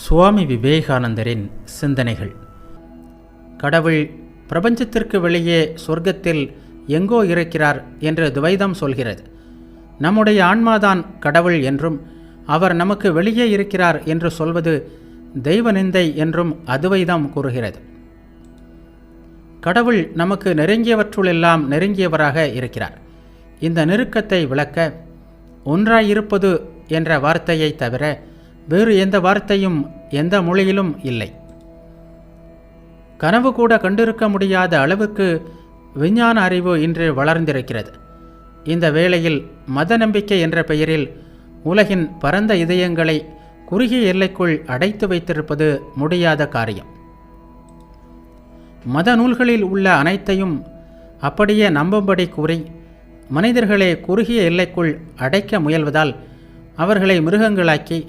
சுவாமி விவேகானந்தரின் சிந்தனைகள். கடவுள் பிரபஞ்சத்திற்கு வெளியே சொர்க்கத்தில் எங்கோ இருக்கிறார் என்று துவைதம் சொல்கிறது. நம்முடைய ஆன்மாதான் கடவுள் என்றும் அவர் நமக்கு வெளியே இருக்கிறார் என்று சொல்வது தெய்வ நிந்தை என்றும் அத்வைதம் கூறுகிறது. கடவுள் நமக்கு நெருங்கியவற்றுளெல்லாம் நெருங்கியவராக இருக்கிறார். இந்த நெருக்கத்தை விளக்க ஒன்றாயிருப்பது என்ற வார்த்தையை தவிர வேறு எந்த வார்த்தையும் எந்த மொழியிலும் இல்லை. கனவு கூட கண்டிருக்க முடியாத அளவுக்கு விஞ்ஞான அறிவு இன்று வளர்ந்திருக்கிறது. இந்த வேளையில் மத நம்பிக்கை என்ற பெயரில் உலகின் பரந்த இதயங்களை குறுகிய எல்லைக்குள் அடைத்து வைத்திருப்பது முடியாத காரியம். மத நூல்களில் உள்ள அனைத்தையும் அப்படியே நம்பும்படி கூறி மனிதர்களை குறுகிய எல்லைக்குள் அடைக்க முயல்வதால் அவர்களை மிருகங்களாக்கி